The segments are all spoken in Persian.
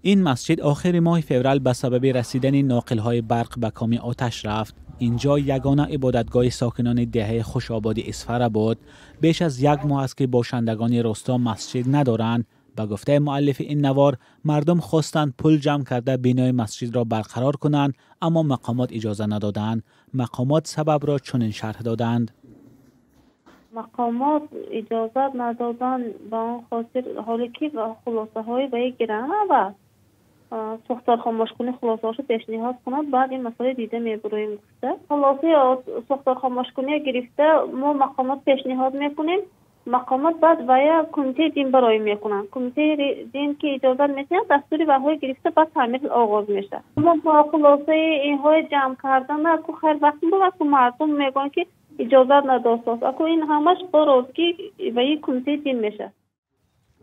این مسجد آخر ماه فوریه به سبب رسیدن ناقل‌های برق به کام آتش رفت. اینجا یگانه عبادتگاه ساکنان دهه خوشآباد اسفر بود. بیش از یک ماه است که باشندگان روستا مسجد ندارند. به گفته مؤلف این نوار، مردم خواستند پول جمع کرده بنای مسجد را برقرار کنند، اما مقامات اجازه ندادند. مقامات سبب را چنین شرح دادند: مقامات اجازت ندادن به آن خاطر حالی که خلاصه های به گیرن و ساختار خاموشکنی خلاصه هاشو پیشنهاد کنند، بعد این مسئله دیده میبرویم. گفته خلاصه ساختار خاموشکنی گرفته ما مقامات پیشنهاد میکنیم، مقامات بعد باید کمیته دین برای میکنن. کمیته دین که اجازه میتونه دستوری وحی گرفته بعد تعمیر آغاز میشه. ما با خلاصه اینهای جمع کردن اکو خیر وقت بود اکو مردم میگن که اجازت نداشت اکو این همش قرار که به این کمیته دین میشه.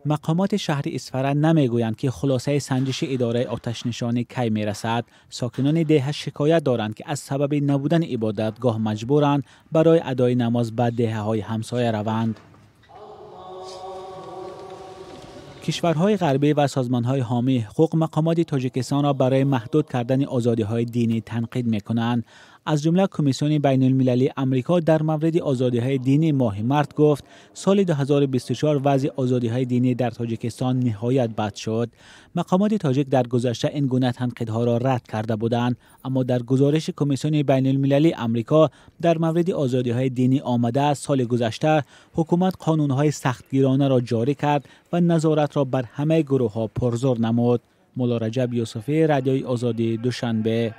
مقامات شهر اسفر نمیگویند که خلاصه سنجش اداره آتش نشانی کی میرسد. ساکنان دهه شکایت دارند که از سبب نبودن عبادتگاه مجبورند برای ادای نماز به دهه‌های همسایه روند. کشورهای غربی و سازمانهای حامی حقوق مقامات تاجیکستان را برای محدود کردن آزادی‌های دینی تنقید می‌کنند. از جمله کمیسیون بین المللی امریکا در مورد آزادی‌های دینی ماه مارس گفت سال 2024 وضع آزادی‌های دینی در تاجیکستان نهایت بد شد. مقامات تاجیک در گذشته این گونه تنقیدها را رد کرده بودند، اما در گزارش کمیسیون بین المللی امریکا در مورد آزادی‌های دینی آمده است سال گذشته حکومت قانون‌های سختگیرانه را جاری کرد و نظارت را بر همه گروه‌ها پرزور نمود. مولا رجب یوسفی، رادیوی آزادی، دوشنبه.